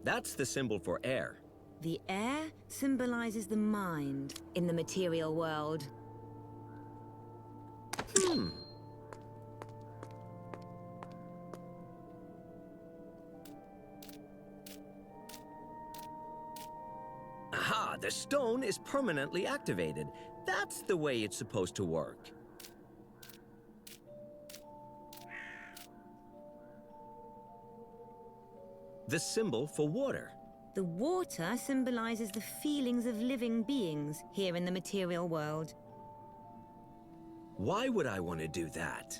That's the symbol for air. The air symbolizes the mind in the material world. Aha, the stone is permanently activated. That's the way it's supposed to work. The symbol for water. The water symbolizes the feelings of living beings here in the material world. Why would I want to do that?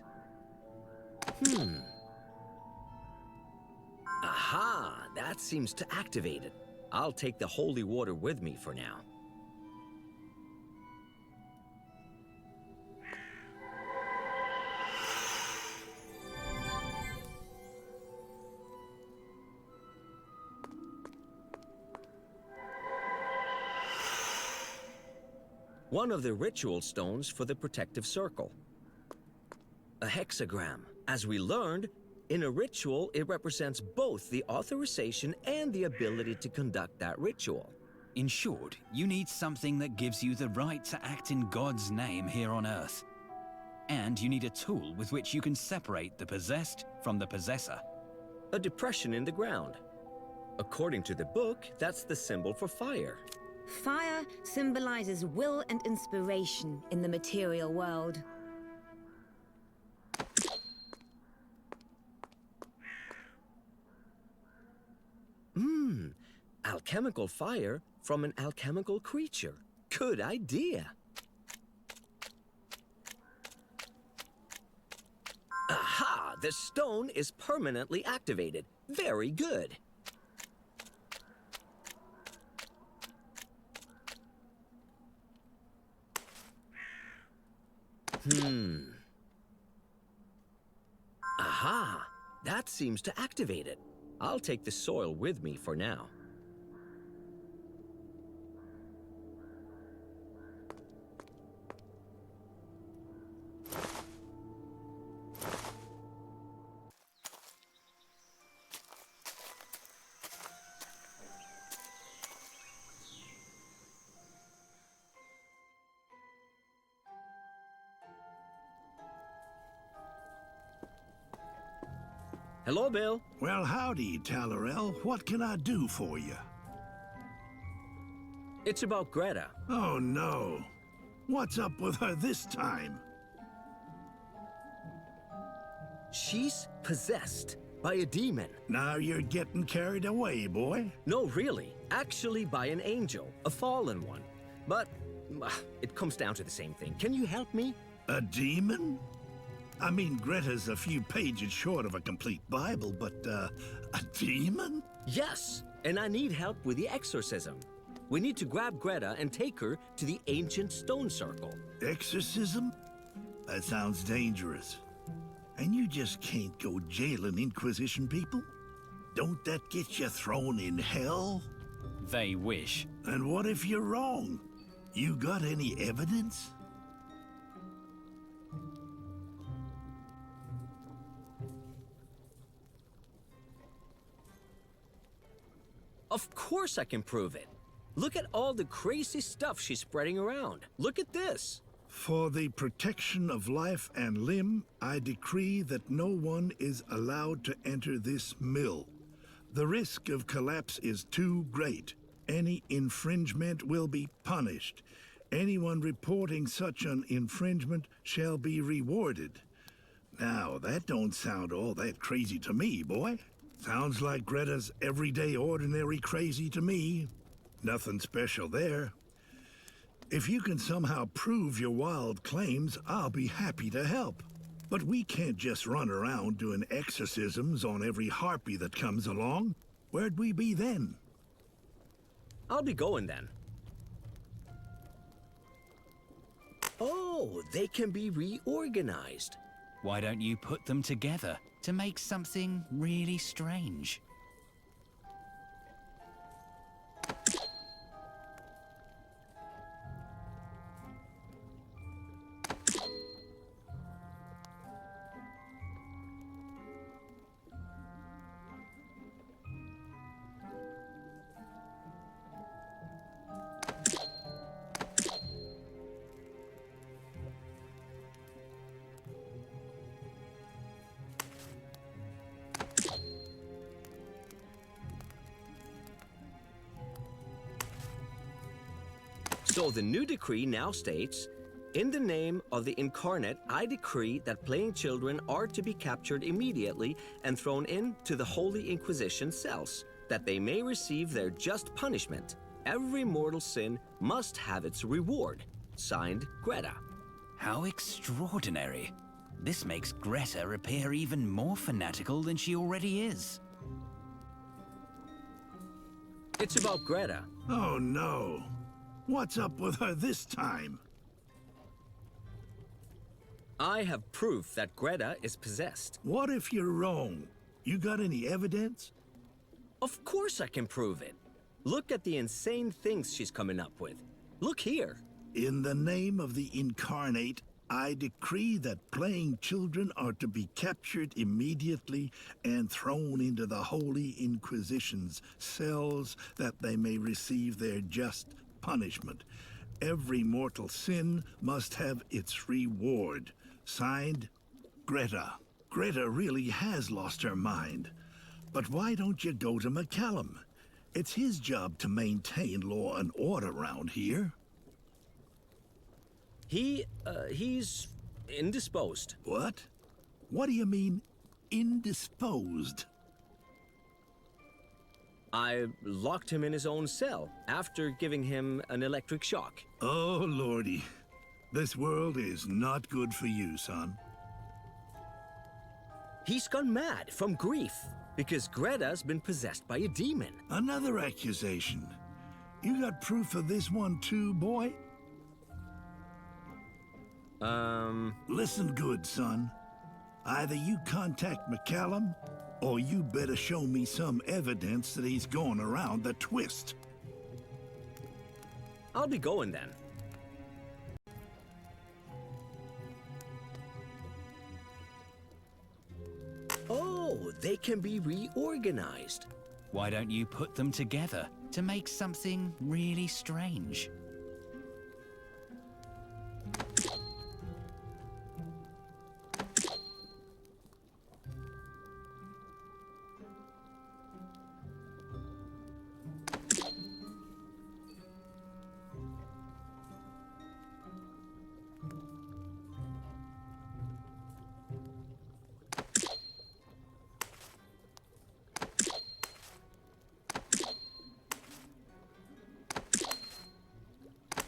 Aha, that seems to activate it. I'll take the holy water with me for now. One of the ritual stones for the protective circle. A hexagram. As we learned, in a ritual, it represents both the authorization and the ability to conduct that ritual. In short, you need something that gives you the right to act in God's name here on Earth. And you need a tool with which you can separate the possessed from the possessor. A depression in the ground. According to the book, that's the symbol for fire. Fire symbolizes will and inspiration in the material world. Alchemical fire from an alchemical creature. Good idea. Aha! The stone is permanently activated. Very good. Aha! That seems to activate it. I'll take the soil with me for now. Hello, Bill. Well, howdy, Tailor. What can I do for you? It's about Greta. Oh, no. What's up with her this time? She's possessed by a demon. Now you're getting carried away, boy. No, really. Actually by an angel, a fallen one. But it comes down to the same thing. Can you help me? A demon? I mean, Greta's a few pages short of a complete Bible, but, a demon? Yes, and I need help with the exorcism. We need to grab Greta and take her to the ancient stone circle. Exorcism? That sounds dangerous. And you just can't go jailing Inquisition people? Don't that get you thrown in hell? They wish. And what if you're wrong? You got any evidence? Of course I can prove it. Look at all the crazy stuff she's spreading around. Look at this. For the protection of life and limb, I decree that no one is allowed to enter this mill. The risk of collapse is too great. Any infringement will be punished. Anyone reporting such an infringement shall be rewarded. Now, that don't sound all that crazy to me, boy. Sounds like Greta's everyday ordinary crazy to me. Nothing special there. If you can somehow prove your wild claims, I'll be happy to help. But we can't just run around doing exorcisms on every harpy that comes along. Where'd we be then? I'll be going then. Oh, they can be reorganized. Why don't you put them together to make something really strange? So the new decree now states, in the name of the incarnate, I decree that playing children are to be captured immediately and thrown into the Holy Inquisition cells, that they may receive their just punishment. Every mortal sin must have its reward. Signed, Greta. How extraordinary. This makes Greta appear even more fanatical than she already is. It's about Greta. Oh no. What's up with her this time? I have proof that Greta is possessed. What if you're wrong? You got any evidence? Of course I can prove it. Look at the insane things she's coming up with. Look here. In the name of the incarnate, I decree that playing children are to be captured immediately and thrown into the Holy Inquisition's cells that they may receive their just punishment. Every mortal sin must have its reward. Signed, Greta. Greta really has lost her mind. But why don't you go to McCallum? It's his job to maintain law and order around here. He's indisposed. What? What do you mean, indisposed? I locked him in his own cell after giving him an electric shock. Oh, Lordy. This world is not good for you, son. He's gone mad from grief because Greta's been possessed by a demon. Another accusation. You got proof of this one too, boy? Listen good, son. Either you contact McCallum, or you better show me some evidence that he's going around the twist. I'll be going then. Oh, they can be reorganized. Why don't you put them together to make something really strange?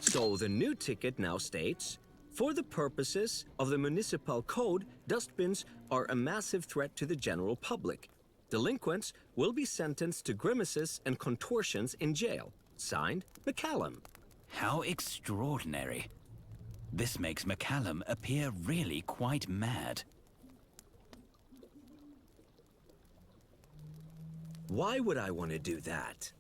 So the new ticket now states, for the purposes of the municipal code, dustbins are a massive threat to the general public. Delinquents will be sentenced to grimaces and contortions in jail. Signed, McCallum. How extraordinary. This makes McCallum appear really quite mad. Why would I want to do that?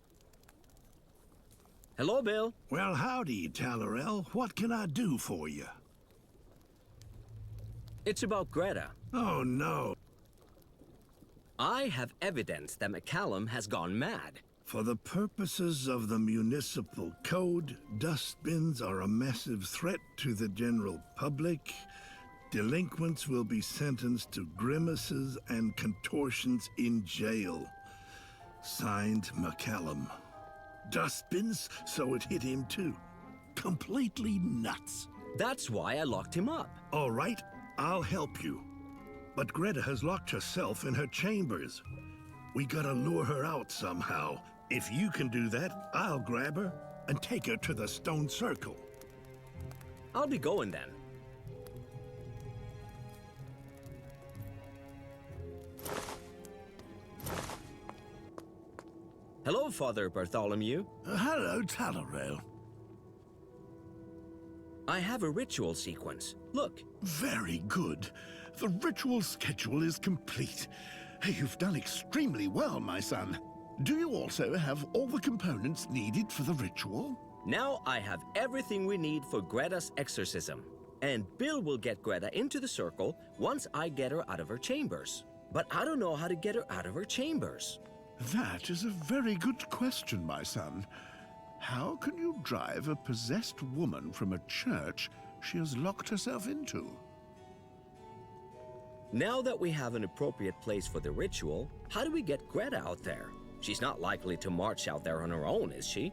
Hello, Bill. Well, howdy, Tailor. What can I do for you? It's about Greta. Oh, no. I have evidence that McCallum has gone mad. For the purposes of the municipal code, dustbins are a massive threat to the general public. Delinquents will be sentenced to grimaces and contortions in jail. Signed, McCallum. Dustbins, so it hit him too. Completely nuts. That's why I locked him up. All right, I'll help you. But Greta has locked herself in her chambers. We gotta lure her out somehow. If you can do that, I'll grab her and take her to the stone circle. I'll be going then. Hello, Father Bartholomew. Hello, Tailor. I have a ritual sequence. Look. Very good. The ritual schedule is complete. You've done extremely well, my son. Do you also have all the components needed for the ritual? Now I have everything we need for Greta's exorcism. And Bill will get Greta into the circle once I get her out of her chambers. But I don't know how to get her out of her chambers. That is a very good question, my son. How can you drive a possessed woman from a church she has locked herself into? Now that we have an appropriate place for the ritual, how do we get Greta out there? She's not likely to march out there on her own, is she?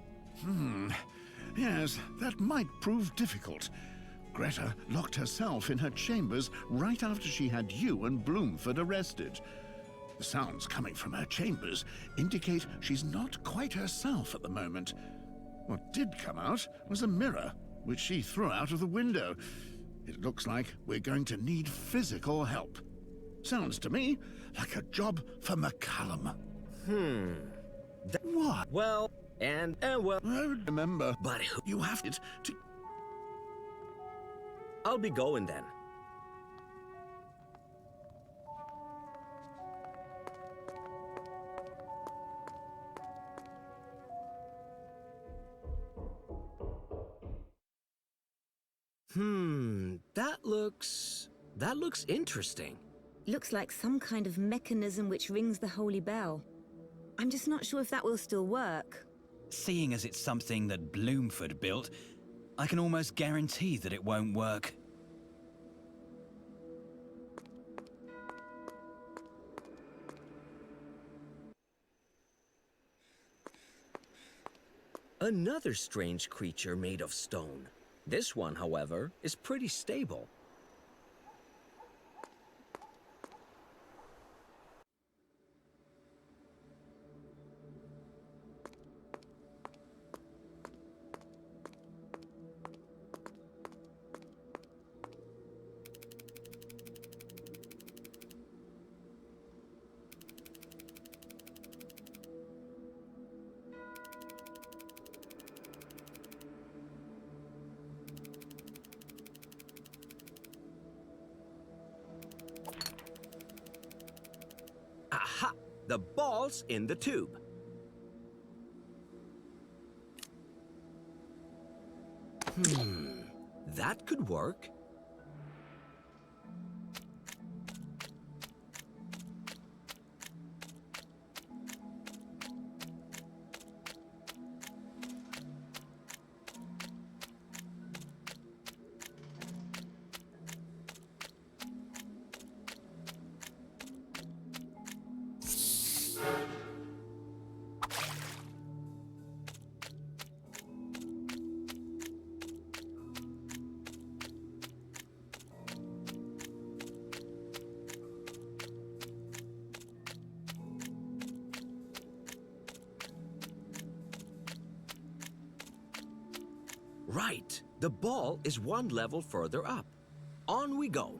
Yes, that might prove difficult. Greta locked herself in her chambers right after she had you and Bloomford arrested. The sounds coming from her chambers indicate she's not quite herself at the moment. What did come out was a mirror, which she threw out of the window. It looks like we're going to need physical help. Sounds to me like a job for McCallum. What? Well, well, I remember, but who? you have it to... I'll be going then. That looks interesting. Looks like some kind of mechanism which rings the holy bell. I'm just not sure if that will still work. Seeing as it's something that Bloomford built, I can almost guarantee that it won't work. Another strange creature made of stone. This one, however, is pretty stable. Aha! The ball's in the tube. That could work. Right. The ball is one level further up. On we go.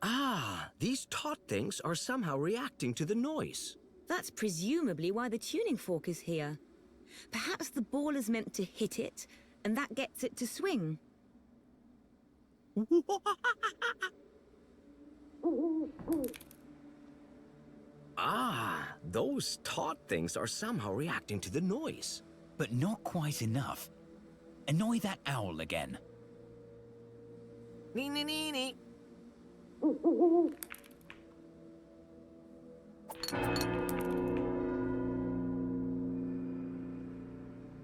Ah, these taut things are somehow reacting to the noise. That's presumably why the tuning fork is here. Perhaps the ball is meant to hit it, and that gets it to swing. Ah, those taut things are somehow reacting to the noise. But not quite enough. Annoy that owl again. Nee, nee, nee, nee.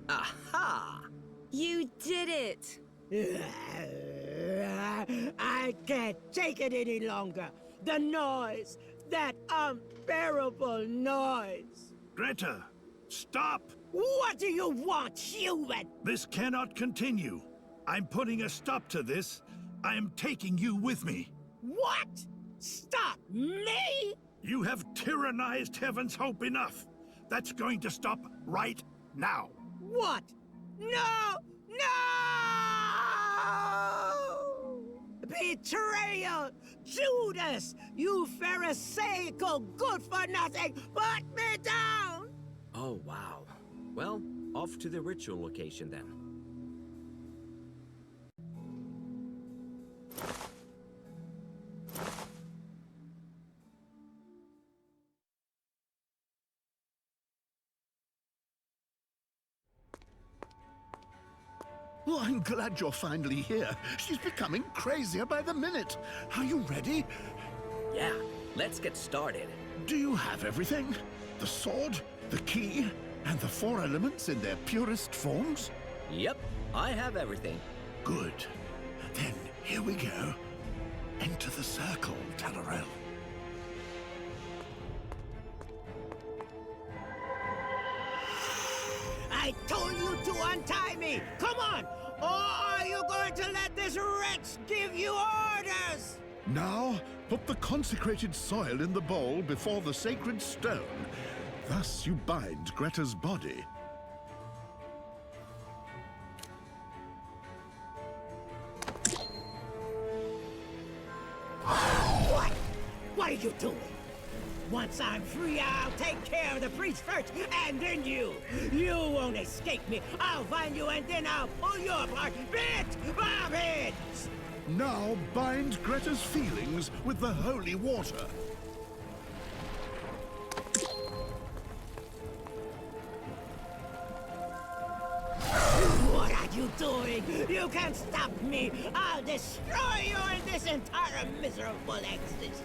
Aha! You did it! I can't take it any longer. The noise, that unbearable noise. Greta, stop! What do you want, human? This cannot continue. I'm putting a stop to this. I am taking you with me. What? Stop me? You have tyrannized Heaven's Hope enough. That's going to stop right now. What? No! No! Betrayal! Judas! You pharisaical good-for-nothing! Put me down! Oh, wow. Well, off to the ritual location then. Oh, I'm glad you're finally here. She's becoming crazier by the minute. Are you ready? Yeah, let's get started. Do you have everything? The sword, the key, and the 4 elements in their purest forms? Yep, I have everything. Good. Then, here we go. Enter the circle, Tailor. I told you to untie me! Come on! Or are you going to let this wretch give you orders? Now, put the consecrated soil in the bowl before the sacred stone. Thus you bind Greta's body. What? What are you doing? Once I'm free, I'll take care of the priest first, and then you! You won't escape me! I'll find you, and then I'll pull you apart bit by bit! Now bind Greta's feelings with the holy water. What are you doing? You can't stop me! I'll destroy you in this entire miserable existence!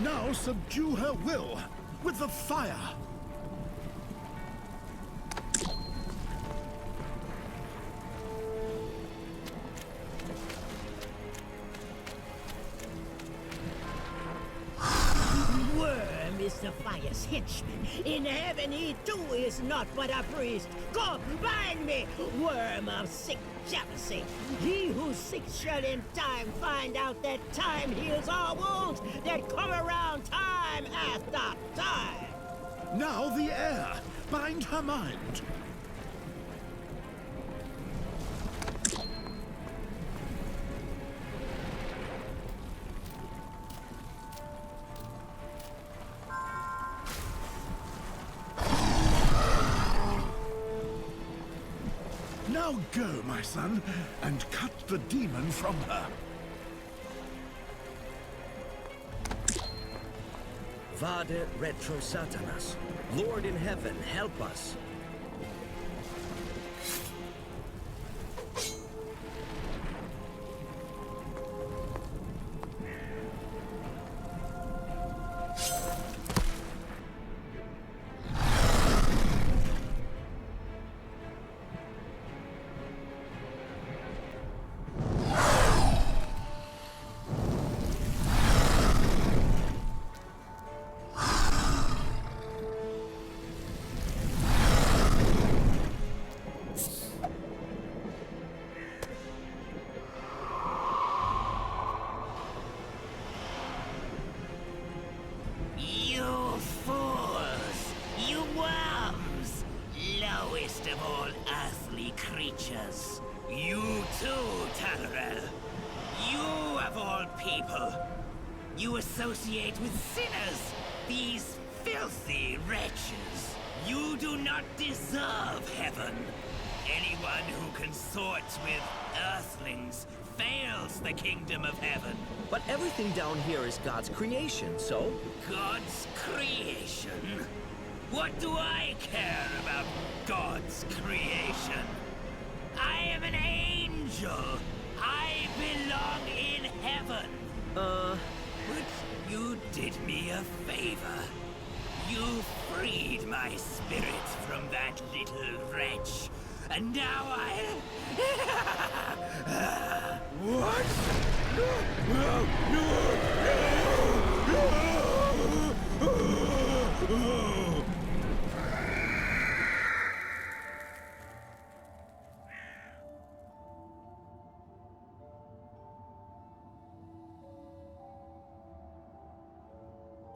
Now subdue her will with the fire. Worm is the fire's henchman. In heaven he too is not but a priest. Go, bind me, worm of sick jealousy. He who seeks shall in time find out that time heals all wounds that come around time after time. Now the air. Bind her mind. Now go, my son, and cut the demon from her. Vade retro Satanas. Lord in heaven, help us. Creatures. You too, Tailor. You of all people. You associate with sinners, these filthy wretches. You do not deserve heaven. Anyone who consorts with earthlings fails the kingdom of heaven. But everything down here is God's creation, so? God's creation? What do I care about God's creation? I am an angel. I belong in heaven. But you did me a favor. You freed my spirit from that little wretch. And now I'll... What?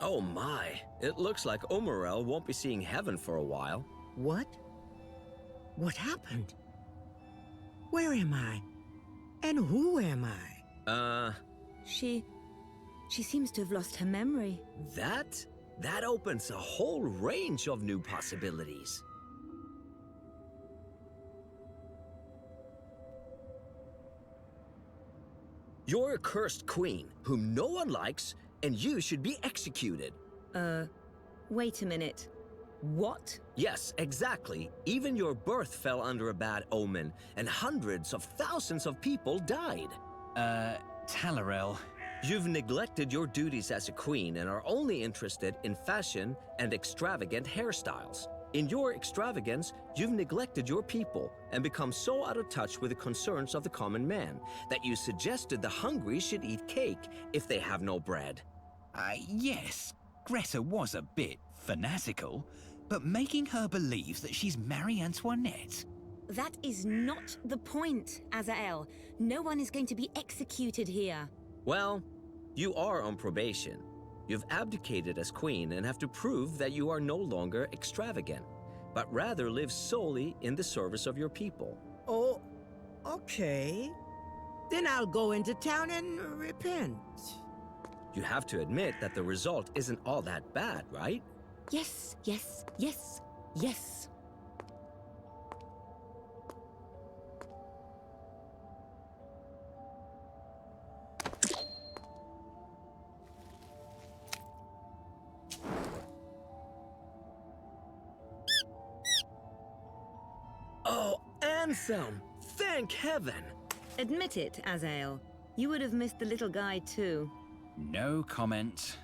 Oh my, it looks like Omerel won't be seeing heaven for a while. What? What happened? Where am I? And who am I? She seems to have lost her memory. That opens a whole range of new possibilities. You're a cursed queen, whom no one likes, and you should be executed. Wait a minute. What? Yes, exactly. Even your birth fell under a bad omen, and hundreds of thousands of people died. Tailor. You've neglected your duties as a queen and are only interested in fashion and extravagant hairstyles. In your extravagance, you've neglected your people and become so out of touch with the concerns of the common man that you suggested the hungry should eat cake if they have no bread. Yes, Greta was a bit fanatical, but making her believe that she's Marie Antoinette. That is not the point, Azael. No one is going to be executed here. Well, you are on probation. You've abdicated as queen and have to prove that you are no longer extravagant, but rather live solely in the service of your people. Oh, okay. Then I'll go into town and repent. You have to admit that the result isn't all that bad, right? Yes, yes, yes, yes. Oh, Anselm! Thank heaven! Admit it, Azael. You would have missed the little guy too. No comment.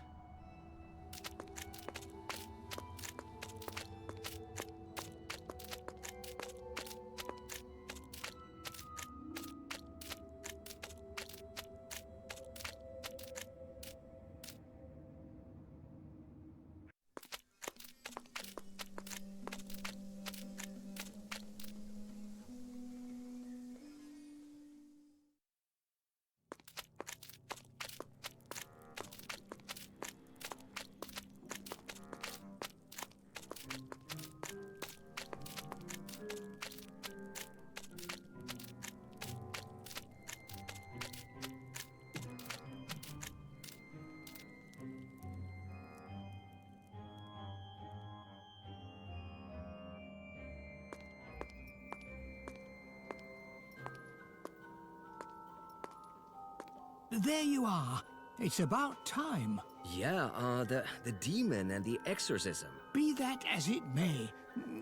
There you are. It's about time. Yeah, the demon and the exorcism. Be that as it may,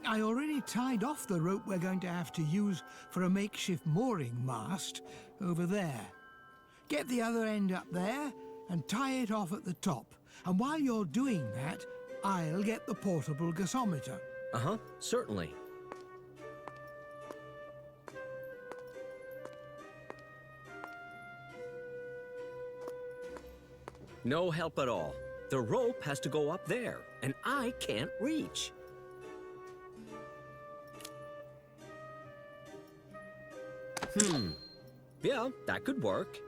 I already tied off the rope we're going to have to use for a makeshift mooring mast over there. Get the other end up there and tie it off at the top. And while you're doing that, I'll get the portable gasometer. Uh-huh, certainly. No help at all. The rope has to go up there, and I can't reach. Yeah, that could work.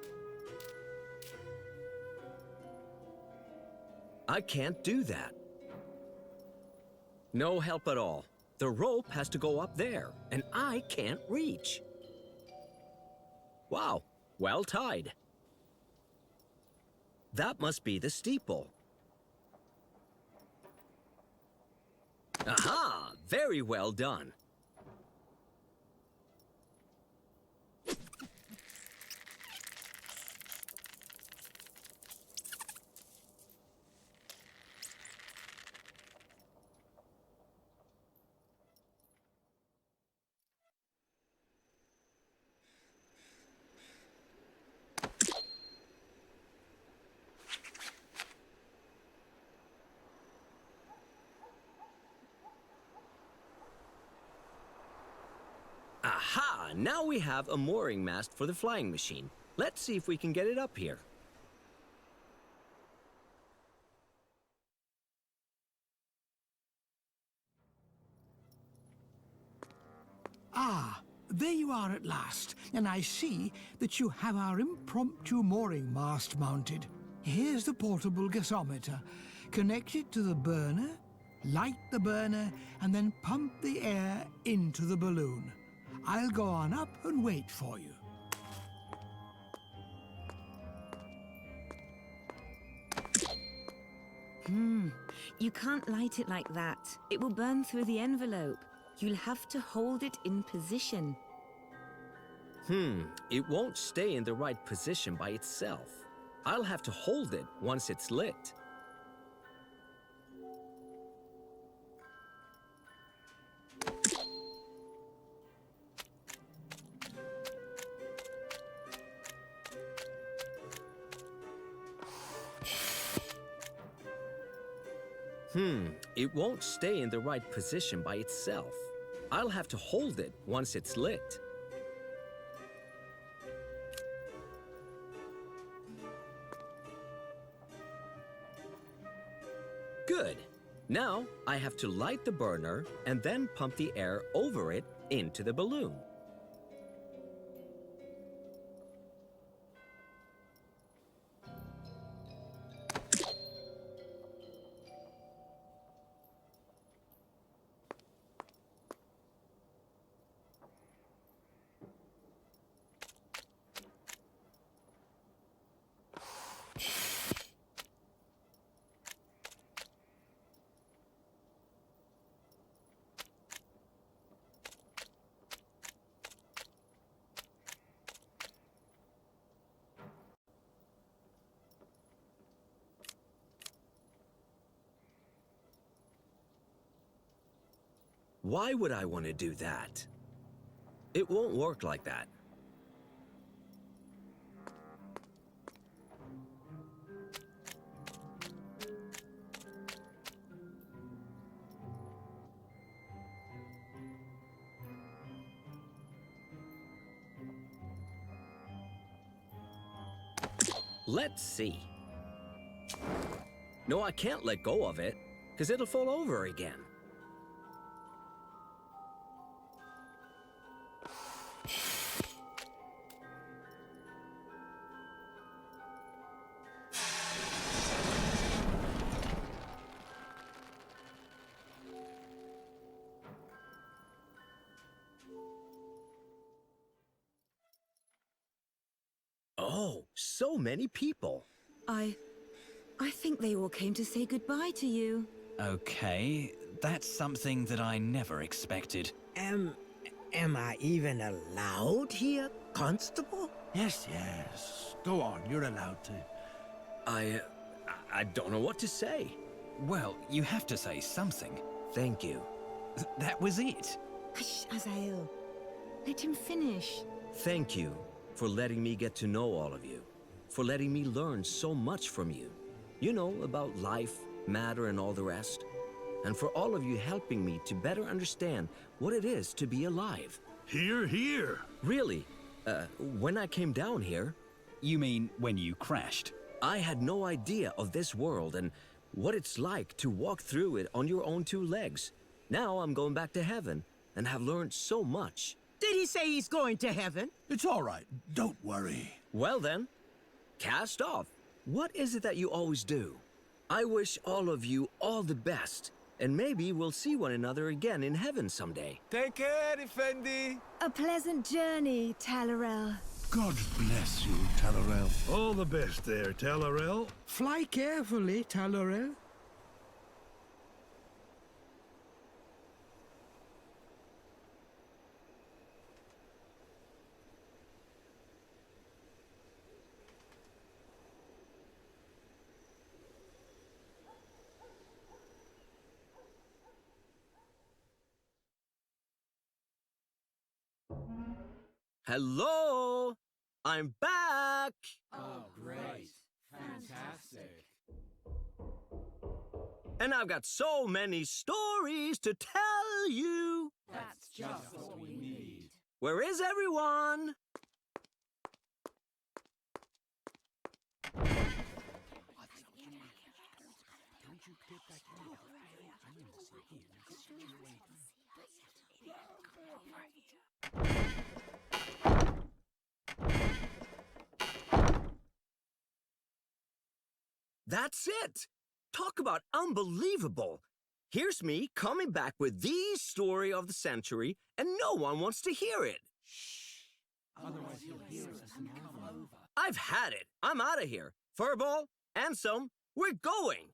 I can't do that. No help at all. The rope has to go up there, and I can't reach. Wow, well tied. That must be the steeple. Aha! Very well done. Aha! Now we have a mooring mast for the flying machine. Let's see if we can get it up here. Ah, there you are at last, and I see that you have our impromptu mooring mast mounted. Here's the portable gasometer. Connect it to the burner, light the burner, and then pump the air into the balloon. I'll go on up and wait for you. You can't light it like that. It will burn through the envelope. You'll have to hold it in position. It won't stay in the right position by itself. I'll have to hold it once it's lit. It won't stay in the right position by itself. I'll have to hold it once it's lit. Good. Now, I have to light the burner and then pump the air over it into the balloon. Why would I want to do that? It won't work like that. Let's see. No, I can't let go of it, because it'll fall over again. Oh, so many people. I think they all came to say goodbye to you. Okay, that's something that I never expected. Am I even allowed here, Constable? Yes, yes. Go on, you're allowed to. I don't know what to say. Well, you have to say something. Thank you. That was it. Hush, Azael. Let him finish. Thank you for letting me get to know all of you, for letting me learn so much from you. You know, about life, matter, and all the rest. And for all of you helping me to better understand what it is to be alive. Hear, hear. Really, when I came down here, You mean when you crashed? I had no idea of this world and what it's like to walk through it on your own two legs. Now I'm going back to heaven and have learned so much. Did he say he's going to heaven? It's all right. Don't worry. Well then, cast off. What is it that you always do? I wish all of you all the best, and maybe we'll see one another again in heaven someday. Take care, Effendi. A pleasant journey, Tailor. God bless you, Tailor. All the best there, Tailor. Fly carefully, Tailor. Hello! I'm back! Oh, great. Fantastic. And I've got so many stories to tell you! That's just what we need. Where is everyone? That's it! Talk about unbelievable! Here's me coming back with the story of the century, and no one wants to hear it. Otherwise he'll hear us and come over. I've had it. I'm out of here. Furball, Ansem, we're going.